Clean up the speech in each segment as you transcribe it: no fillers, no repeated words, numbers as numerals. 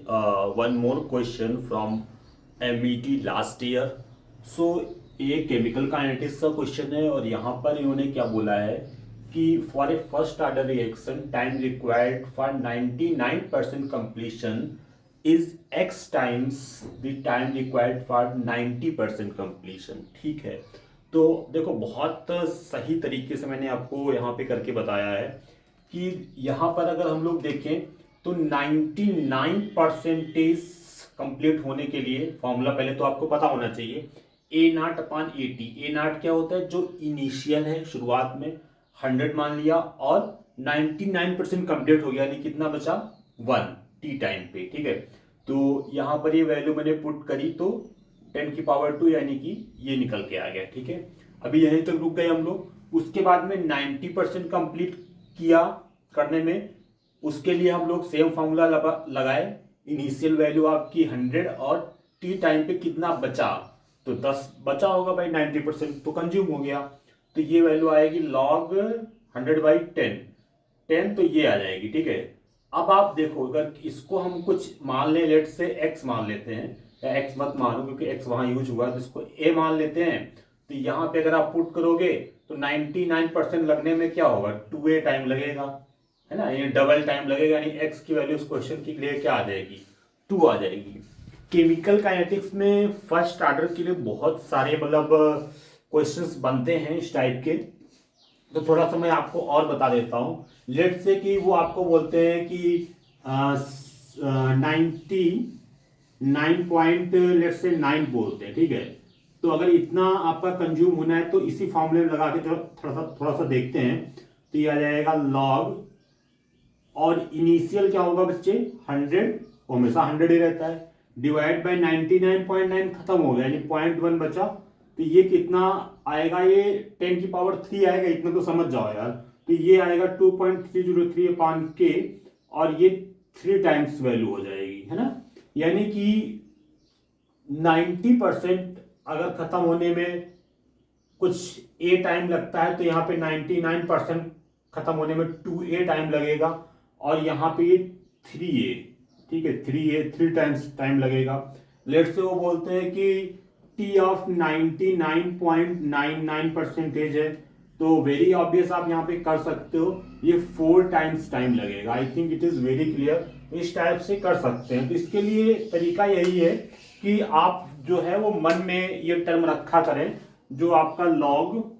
one more question from MET last year. So ये chemical kinetics का question है और यहाँ पर इन्होंने क्या बोला है कि for a first order reaction time required for 99% completion is x times the time required for 90% completion. ठीक है, तो देखो बहुत सही तरीके से मैंने आपको यहाँ पे करके बताया है कि यहाँ पर अगर हम लोग देखें तो 99% कंप्लीट होने के लिए फॉर्मूला पहले तो आपको पता होना चाहिए. ए नाट अपान ए टी. ए नाट क्या होता है? जो इनिशियल है, शुरुआत में 100 मान लिया और 99% कंप्लीट हो गया, यानी कितना बचा? 1 टी टाइम पे. ठीक है, तो यहाँ पर ये वैल्यू मैंने पुट करी तो 10 की पावर 2 यानी कि ये निकल के आ गया. ठीक है, अभी यहीं तक रुक गए हम लोग. उसके बाद में 90% कंप्लीट किया करने में, उसके लिए हम लोग सेम फॉर्मूला लगाए. इनिशियल वैल्यू आपकी 100 और टी टाइम पे कितना बचा? तो 10 बचा होगा भाई. 90% तो कंज्यूम हो गया, तो ये वैल्यू आएगी log 100/10. 10 तो ये आ जाएगी. ठीक है, अब आप देखो अगर इसको हम कुछ मान लें, लेट से x मान लेते हैं, या x मत मानो क्योंकि x वहां यूज हुआ, तो इसको a मान लेते हैं. तो यहाँ पे अगर आप पुट करोगे तो 99% लगने में क्या होगा? 2a टाइम लगेगा, है ना, ये डबल टाइम लगेगा, यानी x की वैल्यू इस क्वेश्चन के लिए क्या आ जाएगी? 2 आ जाएगी. केमिकल काइनेटिक्स में फर्स्ट ऑर्डर के लिए बहुत सारे मतलब क्वेश्चंस बनते हैं इस टाइप के. तो थोड़ा सा मैं आपको और बता देता हूँ. लेट से कि वो आपको बोलते हैं कि 99.9 बोलते हैं. ठीक है, तो अगर इतना आपका कंज्यूम होना है तो इसी फॉर्मूले में लगा के थोड़ा सा देखते हैं. तो ये आ जाएगा लॉग, और इनिशियल क्या होगा बच्चे? 100, वो हमेशा 100 ही रहता है, डिवाइड बाय 99.9, खत्म हो गया, यानी 0.1 बचा. तो ये कितना आएगा? ये 10 की पावर 3 आएगा. इतना तो समझ जाओ यार. तो ये आएगा 2.303 अपान के, और ये 3 टाइम्स वैल्यू हो जाएगी, है ना. यानी कि 90% अगर खत्म होने में कुछ ए टाइम लगता है, तो यहाँ पे 99% खत्म होने में 2a टाइम लगेगा, और यहाँ पे ये 3a. ठीक है, 3 टाइम्स टाइम लगेगा. लेट से वो बोलते हैं कि टी ऑफ 99.99% है, तो वेरी ऑब्वियस आप यहाँ पे कर सकते हो, ये 4 टाइम्स टाइम लगेगा. I think it is very clear. इस टाइप से कर सकते हैं. तो इसके लिए तरीका यही है कि आप जो है वो मन में ये टर्म रखा करें, जो आपका लॉग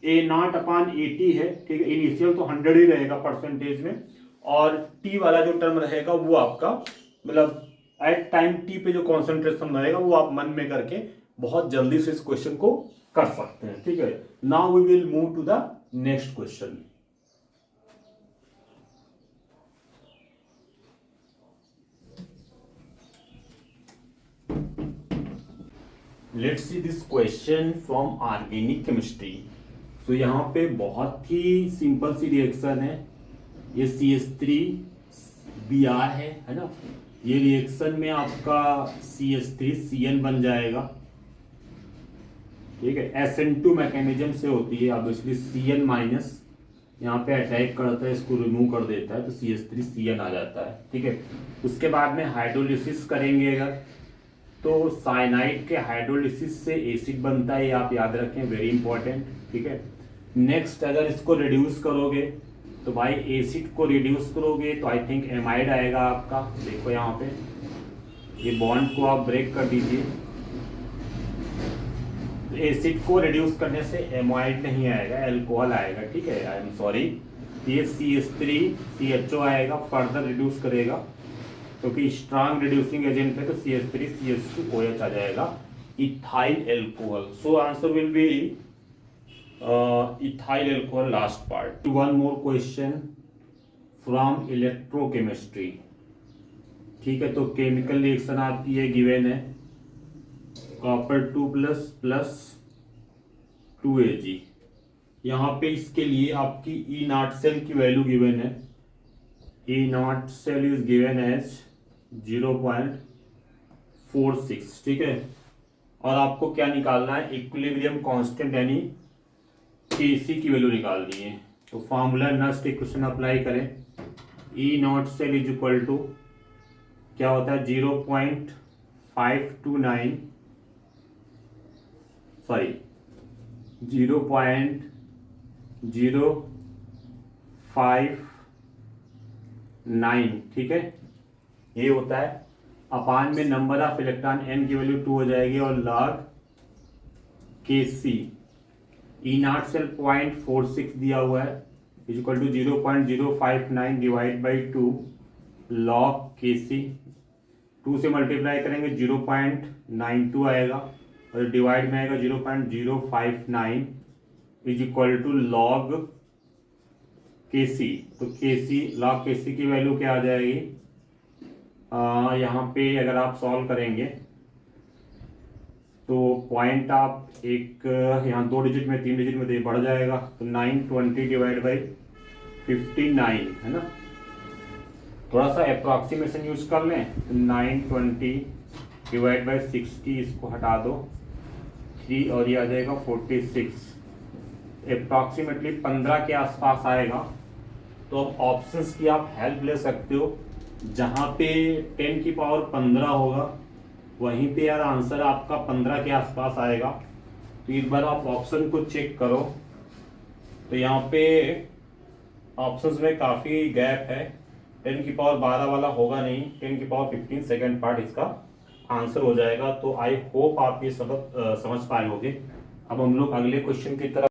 ए नॉट अपान 80 है. ठीक है, इनिशियल तो 100 ही रहेगा परसेंटेज में, और टी वाला जो टर्म रहेगा वो आपका मतलब एट टाइम टी पे जो कॉन्सेंट्रेशन रहेगा वो आप मन में करके बहुत जल्दी से इस क्वेश्चन को कर सकते हैं. ठीक है, now we will move to the next question. Let's see this question from organic chemistry. तो यहाँ पे बहुत ही सिंपल सी रिएक्शन है. ये CH3Br है ना. ये रिएक्शन में आपका CH3Cn बन जाएगा. ठीक है, SN2 मैकेनिज्म से होती है. ऑब्वियसली Cn माइनस यहाँ पे अटैक करता है, इसको रिमूव कर देता है, तो CH3Cn आ जाता है. ठीक है, उसके बाद में हाइड्रोलिसिस करेंगे अगर, तो साइनाइड के हाइड्रोलिसिस से एसिड बनता है, ये आप याद रखें, वेरी इंपॉर्टेंट. ठीक है, नेक्स्ट अगर इसको रिड्यूस करोगे तो भाई एसिड को रिड्यूस करोगे तो आई थिंक एमाइड आएगा आपका. देखो यहाँ पे ये बॉन्ड को आप ब्रेक कर दीजिए, तो एसिड को रिड्यूस करने से एमाइड नहीं आएगा, एल्कोहल आएगा. ठीक है, आई एम सॉरी. ये CH3CHO आएगा, फर्दर रिड्यूस करेगा क्योंकि स्ट्रांग रिड्यूसिंग एजेंट है, तो CH3CH2OH आ जाएगा, ethyl alcohol. So answer will be ethyl alcohol last part. One more question from electrochemistry. ठीक है, तो केमिकल रिएक्शन आपकी ये गिवन है, कॉपर 2 प्लस 2Ag. यहाँ पे इसके लिए आपकी ई नॉट सेल की वैल्यू गिवन है. E not cell is given as 0.46. ठीक है, और आपको क्या निकालना है? इक्विलिब्रियम कांस्टेंट यानी Kc की वैल्यू निकालनी है. तो फॉर्मूला नस्ट इक्वेशन अप्लाई करें. E not cell is equal to क्या होता है 0.529, सॉरी 0.059, ठीक है, ये होता है। अपान में नंबर ऑफ इलेक्ट्रॉन n की वैल्यू 2 हो जाएगी और log Kc E0 सेल 0.46 दिया हुआ है is equal to 0.059 divide by 2 log Kc, 2 से मल्टीप्लाई करेंगे 0.92 आएगा और डिवाइड में आएगा 0.059 is equal to log Kc। तो Kc log Kc की वैल्यू क्या आ जाएगी, यहाँ पे अगर आप सॉल्व करेंगे तो पॉइंट आप एक यहाँ 2 डिजिट में 3 डिजिट में बढ़ जाएगा, तो 920 डिवाइड बाई 59 है ना, थोड़ा सा अप्रॉक्सीमेशन यूज कर लें, तो 920 डिवाइड बाई 60, इसको हटा दो 3 और ये आ जाएगा 46, अप्रॉक्सीमेटली 15 के आसपास आएगा। तो अब ऑप्शंस की आप हेल्प ले सकते हो, जहाँ पे 10 की पावर 15 होगा वहीं पे यार आंसर आपका 15 के आसपास आएगा। तो एक बार आप ऑप्शन को चेक करो, तो यहाँ पे ऑप्शंस में काफ़ी गैप है, 10 की पावर 12 वाला होगा नहीं, 10 की पावर 15 सेकेंड पार्ट इसका आंसर हो जाएगा। तो आई होप आप ये सबक समझ पाए होंगे। अब हम लोग अगले क्वेश्चन की तरफ